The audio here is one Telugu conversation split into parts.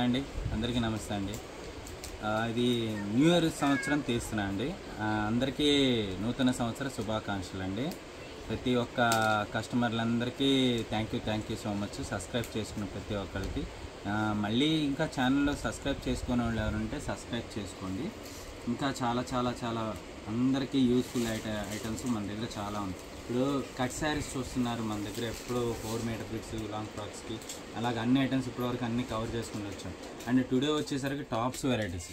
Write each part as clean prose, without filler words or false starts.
అండి అందరికీ నమస్తే అండి. ఇది న్యూ ఇయర్ సంవత్సరం తీస్తున్నా అండి. అందరికీ నూతన సంవత్సర శుభాకాంక్షలు అండి. ప్రతి ఒక్క కస్టమర్లందరికీ thank you so much. Subscribe చేసుకున్న ప్రతి ఒక్కరికి మళ్ళీ ఇంకా ఛానల్లో సబ్స్క్రైబ్ చేసుకునే వాళ్ళు ఎవరంటే సబ్స్క్రైబ్ చేసుకోండి. ఇంకా చాలా అందరికీ యూస్ఫుల్ ఐటమ్స్ మన దగ్గర చాలా ఉంది. ఇప్పుడు కట్ శారీస్ చూస్తున్నారు మన దగ్గర. ఎప్పుడు 4 మీటర్ బిట్స్ లాంగ్ ఫ్రాక్స్కి అలాగే అన్ని ఐటమ్స్ ఇప్పటివరకు అన్నీ కవర్ చేసుకుని వచ్చాం. అండ్ టుడే వచ్చేసరికి tops varieties,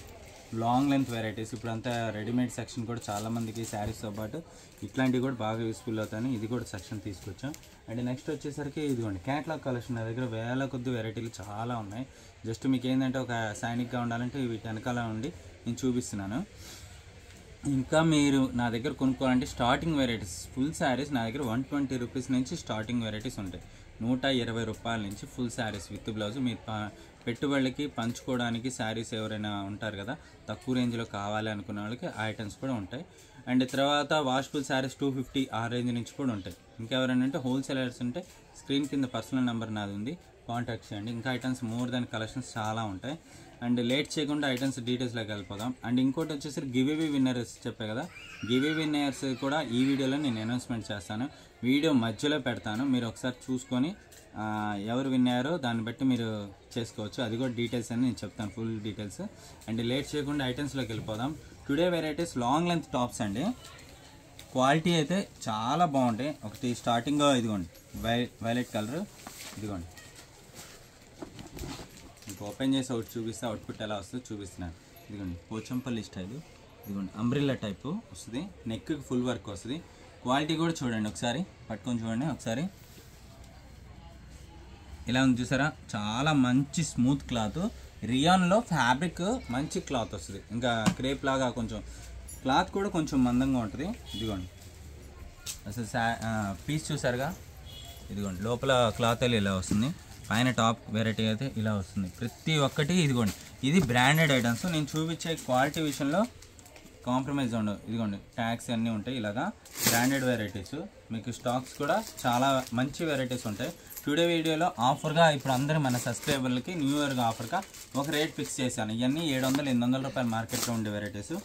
long length varieties. ఇప్పుడు అంతా రెడీమేడ్ సెక్షన్ కూడా చాలామందికి శారీస్తో పాటు ఇట్లాంటివి కూడా బాగా యూస్ఫుల్ అవుతాయి. ఇది కూడా సెక్షన్ తీసుకొచ్చాం. అండ్ నెక్స్ట్ వచ్చేసరికి ఇదిగోండి క్యాట్లాగ్ కలెక్షన్. నా దగ్గర వేల కొద్ది వెరైటీలు చాలా ఉన్నాయి. జస్ట్ మీకు ఏంటంటే ఒక సైనిక్గా ఉండాలంటే వీటి వెనకాల ఉండి నేను చూపిస్తున్నాను. ఇంకా మీరు నా దగ్గర కొనుక్కోవాలంటే స్టార్టింగ్ వెరైటీస్ ఫుల్ శారీస్ నా దగ్గర 120 రూపీస్ నుంచి స్టార్టింగ్ వెరైటీస్ ఉంటాయి. 120 రూపాయల నుంచి ఫుల్ శారీస్ విత్ బ్లౌజ్. మీరు పెట్టుబడులకి పంచుకోవడానికి శారీస్ ఎవరైనా ఉంటారు కదా, తక్కువ రేంజ్లో కావాలి అనుకునే వాళ్ళకి ఆ ఐటమ్స్ కూడా ఉంటాయి. అండ్ తర్వాత వాషబుల్ శారీస్ 250 ఆ రేంజ్ నుంచి కూడా ఉంటాయి. ఇంకెవరైనా అంటే హోల్సేలర్స్ ఉంటే స్క్రీన్ కింద పర్సనల్ నెంబర్ నాది ఉంది, కాంటాక్ట్ చేయండి. ఇంకా ఐటమ్స్ మోర్ దాన్ కలెక్షన్స్ చాలా ఉంటాయి. అండ్ లేట్ చేయకుండా ఐటమ్స్ డీటెయిల్స్లోకి వెళ్ళిపోదాం. అండ్ ఇంకోటి వచ్చేసరి గివేవే విన్నర్స్ చెప్పే కదా, గివేవే విన్నర్స్ కూడా ఈ వీడియోలో నేను అనౌన్స్మెంట్ చేస్తాను. వీడియో మధ్యలో పెడతాను, మీరు ఒకసారి చూసుకొని ఎవరు విన్నారో దాన్ని బట్టి మీరు చేసుకోవచ్చు. అది కూడా డీటెయిల్స్ అని నేను చెప్తాను, ఫుల్ డీటెయిల్స్. అండ్ లేట్ చేయకుండా ఐటమ్స్లోకి వెళ్ళిపోదాం. Today varieties long length tops అండి. క్వాలిటీ అయితే చాలా బాగుంటాయి. ఒకటి స్టార్టింగ్ ఇదిగోండి వైలెట్ కలర్, ఇదిగోండి మీకు ఓపెన్ చేసి అవుట్ చూపిస్తే అవుట్పుట్ ఎలా వస్తుందో చూపిస్తున్నాను. ఇదిగోండి పోచంపల్లి స్టైల్, ఇదిగోండి అంబ్రిల్లా టైపు వస్తుంది. నెక్కి ఫుల్ వర్క్ వస్తుంది. క్వాలిటీ కూడా చూడండి, ఒకసారి పట్టుకొని చూడండి. ఒకసారి ఇలా ఉంది చూసారా, చాలా మంచి స్మూత్ క్లాత్. రియాన్లో ఫ్యాబ్రిక్ మంచి క్లాత్ వస్తుంది. ఇంకా క్రేప్ లాగా కొంచెం క్లాత్ కూడా కొంచెం మందంగా ఉంటుంది. ఇదిగోండి అసలు పీస్ చూసారుగా, ఇదిగోండి లోపల క్లాత్ ఇలా వస్తుంది. పైన టాప్ వెరైటీ అయితే ఇలా వస్తుంది. ప్రతి ఒక్కటి ఇదిగోండి ఇది బ్రాండెడ్ ఐటమ్స్. నేను చూపించే క్వాలిటీ విషయంలో కాంప్రమైజ్ ఉండవు. ఇదిగోండి ట్యాగ్స్ అన్నీ ఉంటాయి. ఇలాగా బ్రాండెడ్ వెరైటీస్. మీకు స్టాక్స్ కూడా చాలా మంచి వెరైటీస్ ఉంటాయి. టుడే వీడియోలో ఆఫర్గా ఇప్పుడు అందరూ మన సబ్స్క్రైబర్లకి న్యూ ఇయర్గా ఆఫర్గా ఒక రేట్ ఫిక్స్ చేశాను. ఇవన్నీ 700-800 రూపాయల మార్కెట్లో ఉండే వెరైటీస్.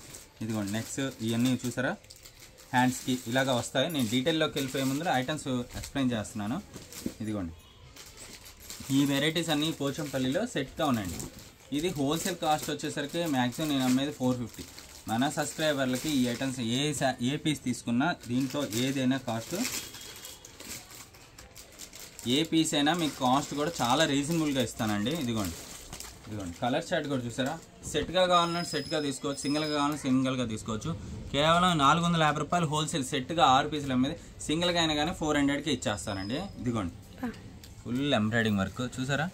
ఇదిగోండి నెక్స్ట్ ఇవన్నీ చూసారా, హ్యాండ్స్కి ఇలాగా వస్తాయి. నేను డీటెయిల్లోకి వెళ్ళిపోయే ముందు ఐటమ్స్ ఎక్స్ప్లెయిన్ చేస్తున్నాను. ఇదిగోండి ఈ వెరైటీస్ అన్నీ పోచంపల్లిలో సెట్గా ఉన్నాయండి. ఇది హోల్సేల్ కాస్ట్ వచ్చేసరికి మ్యాక్సిమం నేను అమ్మేది 450. మన సబ్స్క్రైబర్లకి ఈ ఐటమ్స్ ఏ పీస్ తీసుకున్నా దీంట్లో ఏదైనా కాస్ట్, ఏ పీస్ అయినా మీకు కాస్ట్ కూడా చాలా రీజనబుల్గా ఇస్తానండి. ఇదిగోండి కలర్ చార్ట్ కూడా చూసారా. సెట్గా కావాలన్నా సెట్గా తీసుకోవచ్చు, సింగిల్గా కావాలన్నా సింగిల్గా తీసుకోవచ్చు. కేవలం 450 రూపాయలు హోల్సేల్. సెట్గా 6 పీసులు అమ్మేది, సింగిల్గా అయినా కానీ 400కి ఇచ్చేస్తానండి. ఇదిగోండి ఫుల్ ఎంబ్రాయిడింగ్ వర్క్ చూసారా.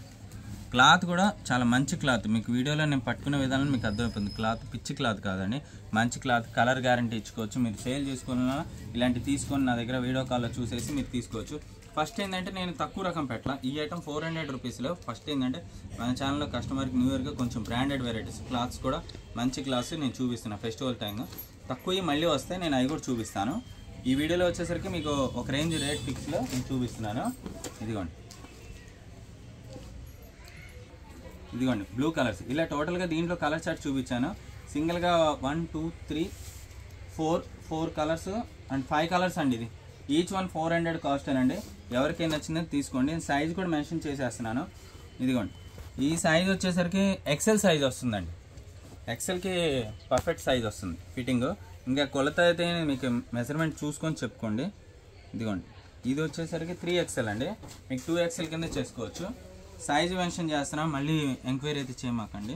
క్లాత్ కూడా చాలా మంచి క్లాత్. మీకు వీడియోలో నేను పట్టుకునే విధానం మీకు అర్థమైపోతుంది. క్లాత్ పిచ్చి క్లాత్ కాదండి, మంచి క్లాత్. కలర్ గ్యారంటీ ఇచ్చుకోవచ్చు. మీరు సేల్ చేసుకున్నా ఇలాంటివి తీసుకొని నా దగ్గర వీడియో కాల్లో చూసేసి మీరు తీసుకోవచ్చు. ఫస్ట్ ఏంటంటే నేను తక్కువ రకం పెట్టాల. ఈ ఐటమ్ 400 రూపీస్లో. ఫస్ట్ ఏంటంటే మన ఛానల్లో కస్టమర్కి న్యూ ఇయర్గా కొంచెం బ్రాండెడ్ వెరైటీస్ క్లాత్స్ కూడా మంచి క్లాత్స్ నేను చూపిస్తున్నాను. ఫెస్టివల్ టైం తక్కువ మళ్ళీ వస్తే నేను అవి కూడా చూపిస్తాను. ఈ వీడియోలో వచ్చేసరికి మీకు ఒక రేంజ్ రేట్ ఫిక్స్లో నేను చూపిస్తున్నాను. ఇదిగోండి బ్లూ కలర్స్. ఇలా టోటల్గా దీంట్లో కలర్ చార్ట్ చూపించాను. సింగిల్గా 1 2 3 4 కలర్స్ అండ్ 5 కలర్స్ అండి. ఇది ఈచ్ వన్ 400 కాస్ట్ అండి. ఎవరికైనా నచ్చిందో తీసుకోండి. నేను సైజ్ కూడా మెన్షన్ చేసేస్తున్నాను. ఇదిగోండి ఈ సైజ్ వచ్చేసరికి ఎక్సెల్ సైజ్ వస్తుందండి. ఎక్సెల్కి పర్ఫెక్ట్ సైజ్ వస్తుంది ఫిట్టింగ్. ఇంకా కొలత అయితే మీకు మెజర్మెంట్ చూసుకొని చెప్పుకోండి. ఇదిగోండి ఇది వచ్చేసరికి 3XL అండి. మీకు 2XL కింద చేసుకోవచ్చు. సైజు మెన్షన్ చేస్తున్నా, మళ్ళీ ఎంక్వైరీ అయితే చేయమాకండి.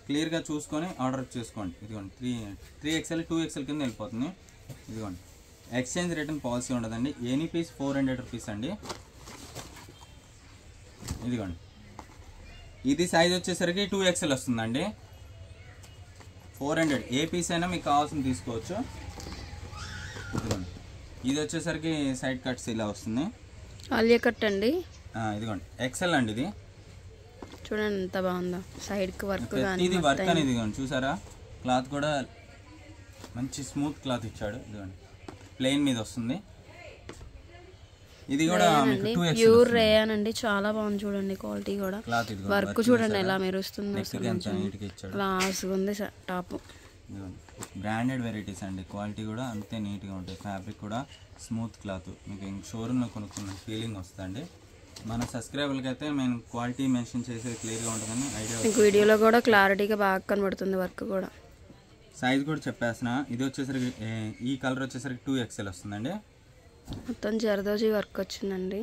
క్లియర్గా చూసుకొని ఆర్డర్ చేసుకోండి. ఇదిగోండి 3XL 2XL కింద వెళ్ళిపోతుంది. ఇదిగోండి ఎక్స్చేంజ్ రిటర్న్ పాలసీ ఉండదండి. ఎనీ పీస్ 400 రూపీస్ అండి. ఇదిగోండి ఇది సైజ్ వచ్చేసరికి 2XL వస్తుందండి. 400 ఏ పీస్ అయినా మీకు కావాల్సింది తీసుకోవచ్చు. ఇదిగోండి ఇది వచ్చేసరికి సైడ్ కట్స్ ఇలా వస్తుంది. ఆలియా కట్ అండి. ఇదిగోండి ఎక్సెల్ అండి. ఇది చూడండి ఎంత బాగుందో, సైడ్కి వర్క్. ఇది వర్క్ అనేది ఇదిగోండి చూసారా. క్లాత్ కూడా మంచి స్మూత్ క్లాత్ ఇచ్చాడు. ఇదిగోండి ప్లెయిన్ మీద వస్తుంది. ఇది కూడా మీకు 2XL ప్యూర్ రేయాన్ అండి, చాలా బాగుంది చూడండి క్వాలిటీ కూడా. క్లాత్ ఇది వర్క్ చూడండి ఎలా మెరుస్తుంది, ఎంత నీట్గా ఇచ్చాడు. క్లాస్గా ఉంది టాప్. బ్రాండెడ్ వెరైటీస్ అండి, క్వాలిటీ కూడా అంతే నీట్గా ఉంటుంది. ఫ్యాబ్రిక్ కూడా స్మూత్ క్లాత్, మీకు ఇంక షోరూంలో కొనుక్కున్న ఫీలింగ్ వస్తుందండి. మన సబ్స్క్రైబర్లకి అయితే మేము క్వాలిటీ మెన్షన్ చేసేది క్లియర్గా ఉంటుందని ఐడియా. మీకు వీడియోలో కూడా క్లారిటీగా బాగా కనబడుతుంది, వర్క్ కూడా. సైజ్ కూడా చెప్పేసిన, ఇది వచ్చేసరికి ఈ కలర్ వచ్చేసరికి 2XL వస్తుందండి. మొత్తం జరదోజీ వర్క్ వచ్చిందండి.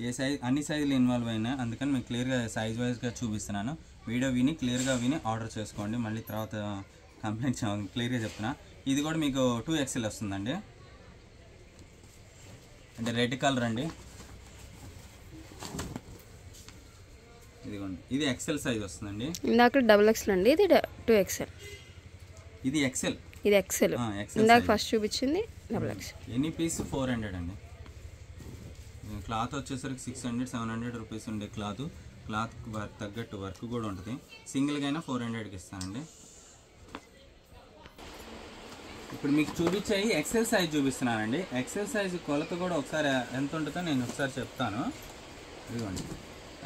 ఏ సైజ్ అన్ని సైజులు ఇన్వాల్వ్ అయినాయి, అందుకని మీకు క్లియర్గా సైజ్ వైజ్గా చూపిస్తున్నాను. వీడియో విని క్లియర్గా విని ఆర్డర్ చేసుకోండి, మళ్ళీ తర్వాత కంప్లైంట్ క్లియర్గా చెప్తున్నా. ఇది కూడా మీకు 2XL వస్తుందండి, అంటే రెడ్ కలర్ అండి. ఇదిగోండి, ఇది XL సైజ్ వస్తుందండి. ఇందాక XXL అండి, ఇది 2XL. ఇది XL, ఇది XL. ఇందాక ఫస్ట్ చూపించింది XXL. ఎనీ పీస్ 400 అండి. క్లాత్ వచ్చేసరికి 600-700 రూపీస్ ఉండే క్లాత్ తగ్గట్టు వర్క్ కూడా ఉంటుంది. సింగిల్గా అయినా 400కి ఇస్తానండి. ఇప్పుడు మీకు చూపించాయి XL సైజ్ చూపిస్తున్నానండి. XL సైజ్ కొలత కూడా ఒకసారి ఎంత ఉంటుందో నేను ఒకసారి చెప్తాను. ఇదిగోండి,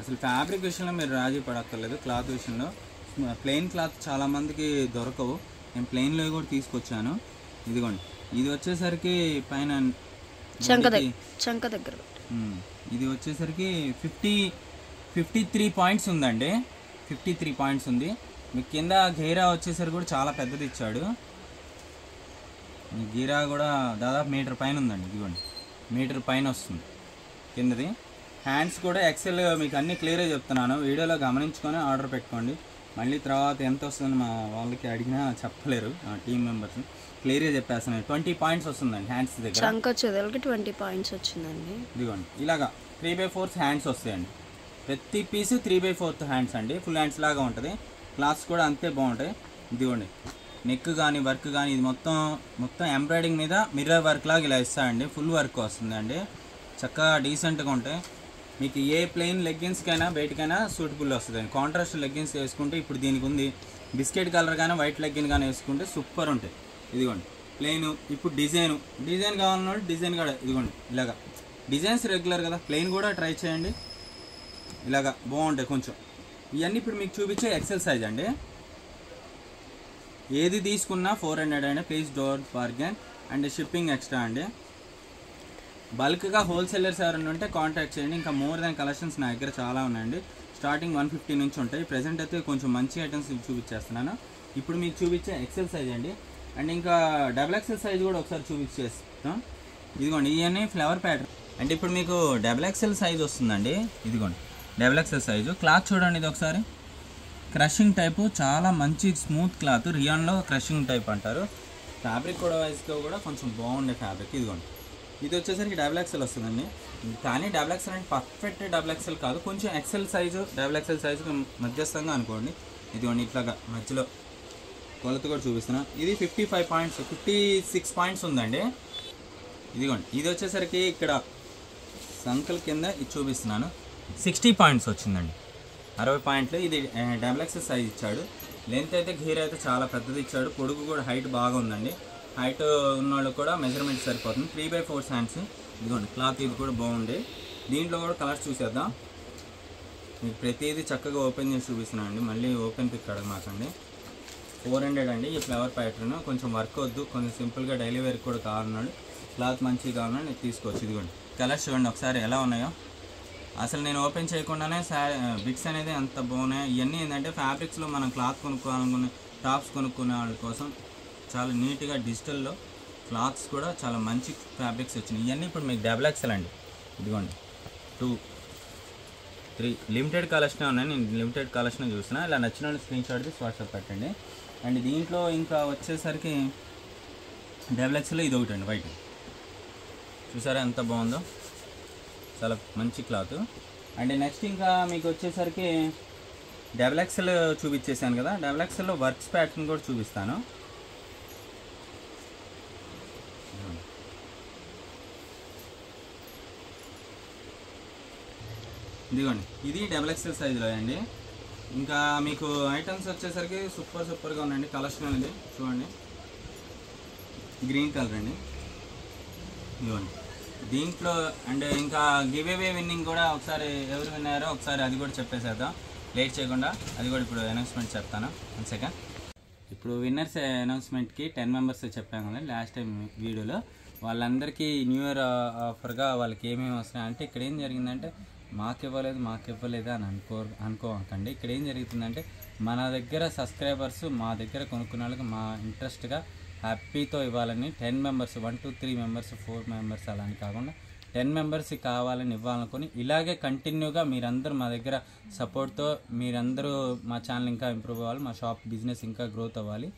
అసలు ఫ్యాబ్రిక్ విషయంలో మీరు రాజీ పడక్కర్లేదు. క్లాత్ విషయంలో ప్లెయిన్ క్లాత్ చాలామందికి దొరకవు, నేను ప్లెయిన్లో కూడా తీసుకొచ్చాను. ఇదిగోండి, ఇది వచ్చేసరికి పైన చంక దగ్గర ఇది వచ్చేసరికి 53 పాయింట్స్ ఉందండి. 53 పాయింట్స్ ఉంది. మీకు కింద గీరా వచ్చేసరికి కూడా చాలా పెద్దది ఇచ్చాడు. గీరా కూడా దాదాపు మీటర్ పైన ఉందండి. ఇదిగోండి, మీటర్ పైన వస్తుంది కిందది. హ్యాండ్స్ కూడా XL, మీకు అన్నీ క్లియర్గా చెప్తున్నాను, వీడియోలో గమనించుకొని ఆర్డర్ పెట్టుకోండి. మళ్ళీ తర్వాత ఎంత వస్తుందని మా వాళ్ళకి అడిగినా చెప్పలేరు, టీమ్ మెంబర్స్ క్లియర్గా చెప్పేస్తున్నాను. 20 పాయింట్స్ వస్తుందండి హ్యాండ్స్ దగ్గర. చంక వచ్చేదానికి 20 పాయింట్స్ వచ్చిందండి. ఇదిగోండి, ఇలాగా 3/4 హ్యాండ్స్ వస్తాయండి. ప్రతి పీసు 3/4 హ్యాండ్స్ అండి, ఫుల్ హ్యాండ్స్ లాగా ఉంటుంది. క్లాత్స్ కూడా అంతే బాగుంటాయి. ఇదిగోండి, నెక్ కానీ వర్క్ కానీ ఇది మొత్తం ఎంబ్రాయిడింగ్ మీద మిర్రర్ వర్క్ లాగా ఇలా ఇస్తాయండి. ఫుల్ వర్క్ వస్తుందండి, చక్కగా డీసెంట్గా ఉంటాయి. మీకు ఏ ప్లెయిన్ లెగ్గిన్స్కైనా బయటకైనా సూటబుల్ వస్తుంది. కాంట్రాస్ట్ లెగ్గిన్స్ వేసుకుంటే ఇప్పుడు దీనికి ఉంది బిస్కెట్ కలర్ కానీ వైట్ లెగ్గిన్ కానీ వేసుకుంటే సూపర్ ఉంటాయి. ఇదిగోండి ప్లెయిన్, ఇప్పుడు డిజైన్ కావాలన్నప్పుడు డిజైన్ కూడా ఇదిగోండి ఇలాగా. డిజైన్స్ రెగ్యులర్ కదా, ప్లెయిన్ కూడా ట్రై చేయండి, ఇలాగా బాగుంటాయి కొంచెం. ఇవన్నీ ఇప్పుడు మీకు చూపించే XL సైజ్ అండి. ఏది తీసుకున్నా 400 అండి. Please don't forget, and shipping extra అండి. బల్క్గా హోల్సేలర్స్ ఎవరైనా ఉంటే కాంటాక్ట్ చేయండి. ఇంకా మోర్ దాన్ కలెక్షన్స్ నా దగ్గర చాలా ఉన్నాయండి. స్టార్టింగ్ 150 నుంచి ఉంటాయి. ప్రెజెంట్ అయితే కొంచెం మంచి ఐటమ్స్ చూపించేస్తున్నాను. ఇప్పుడు మీకు చూపించే XL సైజ్ అండి. అండ్ ఇంకా XXL సైజ్ కూడా ఒకసారి చూపించేస్తాం. ఇదిగోండి, ఇవన్నీ ఫ్లవర్ ప్యాటర్న్ అంటే ఇప్పుడు మీకు XXL సైజ్ వస్తుందండి. ఇదిగోండి XXL సైజు. క్లాత్ చూడండి, ఇది ఒకసారి క్రషింగ్ టైపు, చాలా మంచి స్మూత్ క్లాత్. రియాన్లో క్రషింగ్ టైప్ అంటారు. ఫ్యాబ్రిక్ కూడా వైజ్గా కూడా కొంచెం బాగుండే ఫ్యాబ్రిక్. ఇదిగోండి, ఇది వచ్చేసరికి XXL వస్తుందండి. కానీ XXL అంటే పర్ఫెక్ట్ XXL కాదు, కొంచెం XL సైజు XXL సైజుకి మధ్యస్థంగా అనుకోండి. ఇదిగోండి, ఇట్లాగా మధ్యలో కొలత కూడా చూపిస్తున్నా. ఇది 55 పాయింట్స్ 56 పాయింట్స్ ఉందండి. ఇదిగోండి, ఇది వచ్చేసరికి ఇక్కడ సంకల్ కింద ఇది చూపిస్తున్నాను, 60 పాయింట్స్ వచ్చిందండి. 60 పాయింట్లు. ఇది XXL సైజ్ ఇచ్చాడు. లెంత్ అయితే గీర అయితే చాలా పెద్దది ఇచ్చాడు. పొడుగు కూడా హైట్ బాగా ఉందండి. హైట్ ఉన్న వాళ్ళు కూడా మెజర్మెంట్ సరిపోతుంది. 3/4 హ్యాండ్స్. ఇదిగోండి, క్లాత్ ఇది కూడా బాగుంది. దీంట్లో కూడా కలర్స్ చూసేద్దాం. మీకు ప్రతిదీ చక్కగా ఓపెన్ చేసి చూపిస్తున్నాను అండి, మళ్ళీ ఓపెన్ పిక్ అడగమాకండి. 400 అండి. ఈ ఫ్లవర్ ప్యాటర్న్ కొంచెం వర్క్ వద్దు, కొంచెం సింపుల్గా డైలీ వేర్ కూడా కావాలన్నాడు, క్లాత్ మంచిగా కావాలన్నా నేను తీసుకోవచ్చు. ఇదిగోండి, కలర్స్ చూడండి ఒకసారి ఎలా ఉన్నాయో. అసలు నేను ఓపెన్ చేయకుండానే బిట్స్ అనేది అంత బాగున్నాయి. ఇవన్నీ ఏంటంటే ఫ్యాబ్రిక్స్లో మనం క్లాత్ కొనుక్కోవాలనుకునే, టాప్స్ కొనుక్కునే వాళ్ళ కోసం చాలా నీట్గా డిజిటల్లో క్లాత్స్ కూడా చాలా మంచి ఫ్యాబ్రిక్స్ వచ్చినాయి. ఇవన్నీ ఇప్పుడు మీకు XXL అండి. ఇదిగోండి 2, 3 లిమిటెడ్ కలెక్షన్ ఉన్నాయి. నేను లిమిటెడ్ కలెక్షన్ చూసిన. ఇలా నచ్చిన వాళ్ళు స్క్రీన్ షాట్ తీసి వాట్సాప్ పెట్టండి. అండ్ దీంట్లో ఇంకా వచ్చేసరికి XXL ఇది ఒకటి అండి, వైట్. చూసారా ఎంత బాగుందో, చాలా మంచి క్లాత్. అండ్ నెక్స్ట్ ఇంకా మీకు వచ్చేసరికి XXL చూపించేసాను కదా, XXLలో వర్క్స్ ప్యాటర్న్ కూడా చూపిస్తాను. ఇదిగోండి, ఇది XXL సైజులో అండి. ఇంకా మీకు ఐటమ్స్ వచ్చేసరికి సూపర్గా ఉన్నాయండి. కలెక్షన్ అనేది చూడండి, గ్రీన్ కలర్ అండి. ఇదిగోండి, దీంట్లో అండ్ ఇంకా గివ్ అవే విన్నింగ్ కూడా ఒకసారి ఎవరు విన్నారో ఒకసారి అది కూడా చెప్పేసేద్దాం లేట్ చేయకుండా. అది కూడా ఇప్పుడు అనౌన్స్మెంట్ చెప్తాను. 1 సెకండ్. ఇప్పుడు విన్నర్స్ అనౌన్స్మెంట్కి 10 మెంబర్స్ చెప్పాం కదా లాస్ట్ టైం వీడియోలో. వాళ్ళందరికీ న్యూ ఇయర్ ఆఫర్గా వాళ్ళకి ఏమేమి వస్తున్నాయంటే, ఇక్కడ ఏం జరిగిందంటే మాకు ఇవ్వలేదు అని అనుకోకండి. ఇక్కడ ఏం జరుగుతుందంటే మన దగ్గర సబ్స్క్రైబర్స్ మా దగ్గర కొనుక్కున్న వాళ్ళకి మా ఇంట్రెస్ట్గా హ్యాపీతో ఇవ్వాలని 10 మెంబర్స్ 1 2 3 మెంబర్స్ 4 మెంబర్స్ అలా అని కాకుండా 10 మెంబర్స్కి కావాలని ఇవ్వాలనుకొని ఇలాగే కంటిన్యూగా మీరందరూ మా దగ్గర సపోర్ట్తో మీరందరూ మా ఛానల్ ఇంకా ఇంప్రూవ్ అవ్వాలి, మా షాప్ బిజినెస్ ఇంకా గ్రోత్ అవ్వాలి,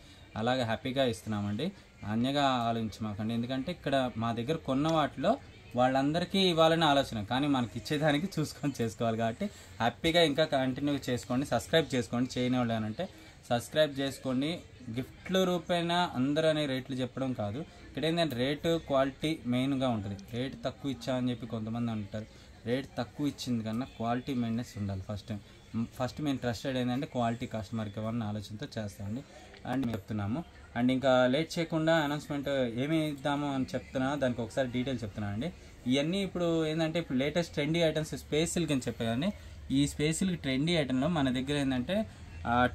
అలాగే హ్యాపీగా ఇస్తున్నామండి. అన్యగా ఆలోచించమాకండి. ఎందుకంటే ఇక్కడ మా దగ్గర కొన్న వాటిలో వాళ్ళందరికీ ఇవ్వాలని ఆలోచన, కానీ మనకి ఇచ్చేదానికి చూసుకొని చేసుకోవాలి. కాబట్టి హ్యాపీగా ఇంకా కంటిన్యూగా చేసుకోండి. సబ్స్క్రైబ్ చేసుకోండి. చేయని వాళ్ళు అంటే సబ్స్క్రైబ్ చేసుకోండి. గిఫ్ట్ల రూపైన అందరూ అనే రేట్లు చెప్పడం కాదు. ఇక్కడ ఏంటంటే రేటు క్వాలిటీ మెయిన్గా ఉంటుంది. రేటు తక్కువ ఇచ్చామని చెప్పి కొంతమంది అంటారు. రేట్ తక్కువ ఇచ్చింది కన్నా క్వాలిటీ మెయింటెనెన్స్ ఉండాలి. ఫస్ట్ మేము ట్రస్టెడ్ ఏంటంటే క్వాలిటీ కస్టమర్కి ఇవ్వాలని ఆలోచనతో చేస్తామండి అండ్ మేము చెప్తున్నాము. అండ్ ఇంకా లేట్ చేయకుండా అనౌన్స్మెంట్ ఏమి ఇద్దాము అని చెప్తున్నా, దానికి ఒకసారి డీటెయిల్ చెప్తున్నాను అండి. ఇవన్నీ ఇప్పుడు ఏంటంటే ఇప్పుడు latest trendy items space silk అని చెప్పాను కానీ ఈ స్పేస్ సిల్క్ ట్రెండీ ఐటెంలో మన దగ్గర ఏంటంటే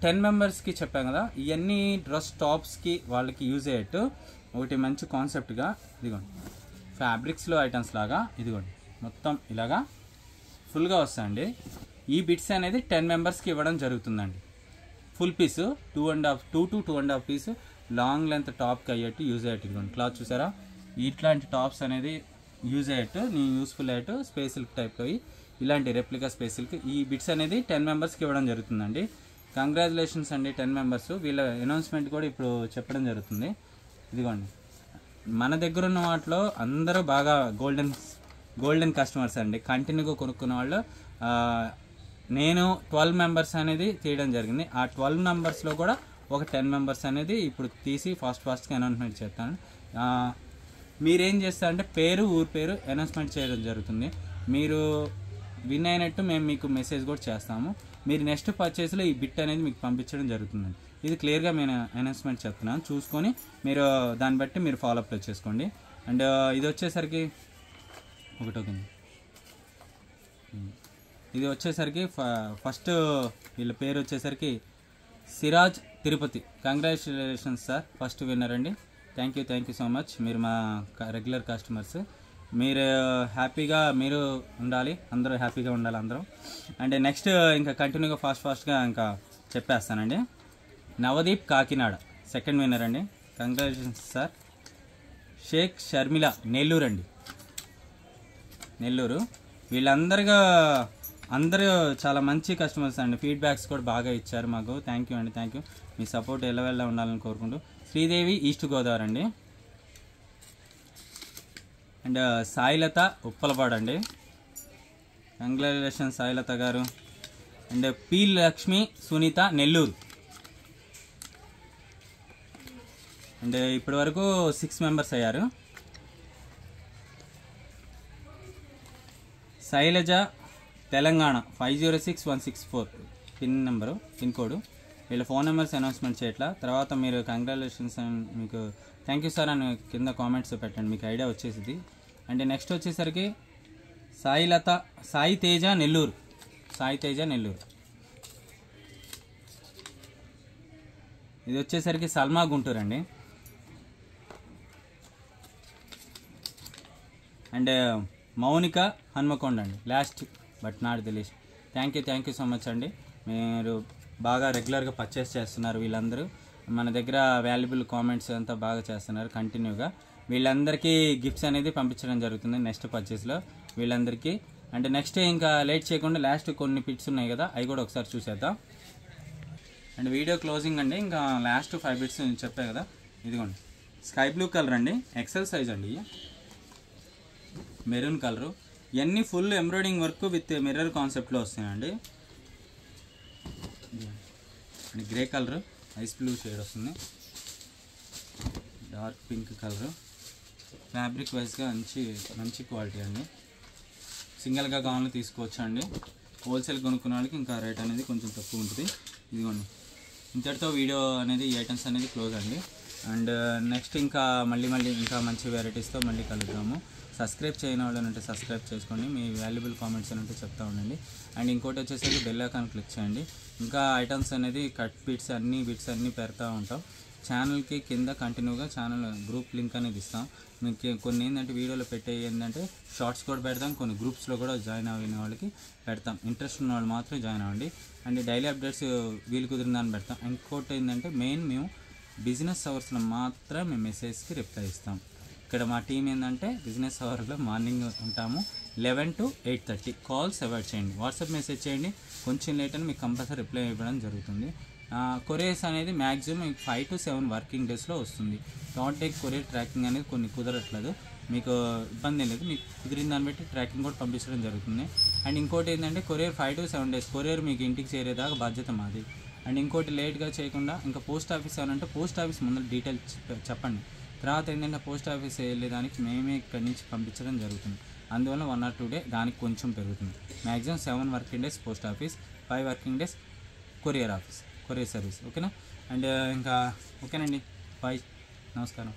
10 మెంబర్స్కి చెప్పాం కదా, ఇవన్నీ డ్రెస్ టాప్స్కి వాళ్ళకి యూజ్ అయ్యేట్టు ఒకటి మంచి కాన్సెప్ట్గా ఇదిగోండి ఫ్యాబ్రిక్స్లో ఐటమ్స్ లాగా ఇదిగోండి మొత్తం ఇలాగా ఫుల్గా వస్తాయండి. ఈ బిట్స్ అనేది 10 మెంబర్స్కి ఇవ్వడం జరుగుతుందండి. Full piece 2.5 to 2.5 piece long length టాప్కి అయ్యేట్టు యూజ్ అయ్యేట్టు ఇదిగోండి క్లాత్ చూసారా, ఇట్లాంటి టాప్స్ అనేది యూజ్ అయ్యేట్టు యూస్ఫుల్ అయ్యేట్టు స్పేస్ సిల్క్ టైప్లో ఇలాంటి రెప్లికా స్పేస్ సిల్క్ ఈ బిట్స్ అనేది 10 మెంబర్స్కి ఇవ్వడం జరుగుతుందండి. కంగ్రాచులేషన్స్ అండి 10 మెంబర్స్. వీళ్ళ అనౌన్స్మెంట్ కూడా ఇప్పుడు చెప్పడం జరుగుతుంది. ఇదిగోండి మన దగ్గర ఉన్న వాటిలో అందరూ బాగా గోల్డెన్ కస్టమర్స్ అండి. కంటిన్యూగా కొనుక్కున్న వాళ్ళు నేను 12 మెంబర్స్ అనేది తీయడం జరిగింది. ఆ 12 మెంబర్స్లో కూడా ఒక 10 మెంబర్స్ అనేది ఇప్పుడు తీసి ఫాస్ట్గా అనౌన్స్మెంట్ చేస్తాను. మీరేం చేస్తారంటే ఊరి పేరు అనౌన్స్మెంట్ చేయడం జరుగుతుంది. మీరు విన్ అయినట్టు మేము మీకు మెసేజ్ కూడా చేస్తాము. మీరు నెక్స్ట్ పర్చేస్లో ఈ బిట్ అనేది మీకు పంపించడం జరుగుతుందండి. ఇది క్లియర్గా నేను అనౌన్స్మెంట్ చెప్తున్నాను, చూసుకొని మీరు దాన్ని బట్టి మీరు ఫాలోఅప్లో చేసుకోండి. అండ్ ఇది వచ్చేసరికి ఇది వచ్చేసరికి ఫస్ట్ వీళ్ళ పేరు వచ్చేసరికి Siraj Tirupati. Congratulations sir, first winner అండి. Thank you so much. మీరు మా రెగ్యులర్ కస్టమర్స్. మీరు హ్యాపీగా మీరు ఉండాలి, అందరూ హ్యాపీగా ఉండాలి అందరూ. అండ్ నెక్స్ట్ ఇంకా కంటిన్యూగా ఫాస్ట్గా ఇంకా చెప్పేస్తానండి. నవదీప్ కాకినాడ సెకండ్ విన్నర్ అండి. Congratulations sir. షేక్ షర్మిల నెల్లూరు అండి, నెల్లూరు. అందరూ చాలా మంచి కస్టమర్స్ అండి. ఫీడ్బ్యాక్స్ కూడా బాగా ఇచ్చారు మాకు. థ్యాంక్ యూ అండి, థ్యాంక్ యూ. మీ సపోర్ట్ ఎలా ఉండాలని కోరుకుంటూ. శ్రీదేవి ఈస్ట్ గోదావరి అండి. అండ్ సాయిలత ఉప్పలపాడు అండి. కంగ్రాచులేషన్స్ సాయిలత గారు. And P Lakshmi Sunitha Nellore. And ఇప్పటి వరకు 6 మెంబర్స్ అయ్యారు. Shailaja Telangana 506164 pin code. వీళ్ళ ఫోన్ నెంబర్స్ అనౌన్స్మెంట్ చేయట్లా. తర్వాత మీరు కంగ్రాచులేషన్స్ మీకు థ్యాంక్ యూ సార్ అని కింద కామెంట్స్ పెట్టండి, మీకు ఐడియా వచ్చేసింది. అండ్ నెక్స్ట్ వచ్చేసరికి సాయి తేజ నెల్లూరు. ఇది వచ్చేసరికి సల్మా గుంటూరు అండి. అండ్ మౌనిక హన్మకొండ అండి. Last but not the least. Thank you so much అండి. మీరు బాగా రెగ్యులర్గా పర్చేస్ చేస్తున్నారు. వీళ్ళందరూ మన దగ్గర వాల్యుబుల్ కామెంట్స్ అంతా బాగా చేస్తున్నారు కంటిన్యూగా. వీళ్ళందరికీ గిఫ్ట్స్ అనేది పంపించడం జరుగుతుంది నెక్స్ట్ పర్చేస్లో వీళ్ళందరికీ. అంటే నెక్స్ట్ ఇంకా లేట్ చేయకుండా లాస్ట్ కొన్ని పిట్స్ ఉన్నాయి కదా, అవి కూడా ఒకసారి చూసేద్దాం. అండ్ వీడియో క్లోజింగ్ అండి. ఇంకా లాస్ట్ 5 బిట్స్ చెప్పా కదా, ఇదిగోండి స్కై బ్లూ కలర్ అండి, ఎక్సెల్ సైజ్ అండి, మెరూన్ కలరు. ఇవన్నీ full embroidering work with mirror కాన్సెప్ట్లో వస్తాయండి. Grey colour, ice blue shade వస్తుంది, డార్క్ పింక్ కలరు. ఫ్యాబ్రిక్ వైజ్గా మంచి క్వాలిటీ అండి. సింగిల్గా కావాలని తీసుకోవచ్చు అండి. హోల్సేల్ కొనుక్కున్న వాళ్ళకి ఇంకా రేట్ అనేది కొంచెం తక్కువ ఉంటుంది. ఇదిగోండి ఇంతటితో వీడియో అనేది ఈ ఐటమ్స్ అనేది క్లోజ్ అండి. అండ్ నెక్స్ట్ ఇంకా మళ్ళీ ఇంకా మంచి వెరైటీస్తో మళ్ళీ కలుద్దాము. సబ్స్క్రైబ్ చేయని వాళ్ళు ఉంటే సబ్స్క్రైబ్ చేసుకోండి, మీ వాల్యుబుల్ కామెంట్స్ అని ఉంటే చెప్తా ఉండండి. అండ్ ఇంకోటి వచ్చేసరికి బెల్ ఐకాన్ క్లిక్ చేయండి. ఇంకా ఐటమ్స్ అనేది కట్ బిట్స్ అన్నీ పెడతా ఉంటాం. ఛానల్కి కింద కంటిన్యూగా ఛానల్ గ్రూప్ లింక్ అనేది ఇస్తాం. మీకు కొన్ని ఏంటంటే వీడియోలో పెట్టే ఏంటంటే షార్ట్స్ కూడా పెడతాం, కొన్ని గ్రూప్స్లో కూడా జాయిన్ అయిన వాళ్ళకి పెడతాం. ఇంట్రెస్ట్ ఉన్న వాళ్ళు మాత్రం జాయిన్ అవ్వండి. అండ్ డైలీ అప్డేట్స్ వీలు కుదిరిన దాన్ని పెడతాం. ఇంకోటి ఏంటంటే మెయిన్ మేము బిజినెస్ అవర్స్లో మాత్రం మేము మెసేజ్కి రిప్లై ఇస్తాం. ఇక్కడ మా టీం ఏంటంటే బిజినెస్ అవర్లో మార్నింగ్ ఉంటాము 11 to 8:30. కాల్స్ అవాయిడ్ చేయండి, వాట్సాప్ మెసేజ్ చేయండి. కొంచెం లేట్ అని మీకు కంపల్సరీ రిప్లై ఇవ్వడం జరుగుతుంది. కొరియర్స్ అనేది మ్యాక్సిమం 5 to 7 వర్కింగ్ డేస్లో వస్తుంది. డాట్ టేక్ కొరియర్ ట్రాకింగ్ అనేది కొన్ని కుదరట్లేదు, మీకు ఇబ్బంది లేదు. మీకు కుదిరిన దాన్ని బట్టి ట్రాకింగ్ కూడా పంపించడం జరుగుతుంది. అండ్ ఇంకోటి ఏంటంటే కొరియర్ 5 to 7 days కొరియర్ మీకు ఇంటికి చేరేదాకా బాధ్యత మాది. అండ్ ఇంకోటి లేట్గా చేయకుండా ఇంకా పోస్ట్ ఆఫీస్ ఏమంటే పోస్ట్ ఆఫీస్ ముందు డీటెయిల్స్ చెప్పండి. తర్వాత ఏంటంటే పోస్ట్ ఆఫీస్ వెళ్ళేదానికి మేమే ఇక్కడి నుంచి పంపించడం జరుగుతుంది. అందువల్ల 1 or 2 days దానికి కొంచెం పెరుగుతుంది. Maximum 7 working days post office, 5 working days courier service. ఓకేనా? అండ్ ఇంకా ఓకేనండి, బాయ్, నమస్కారం.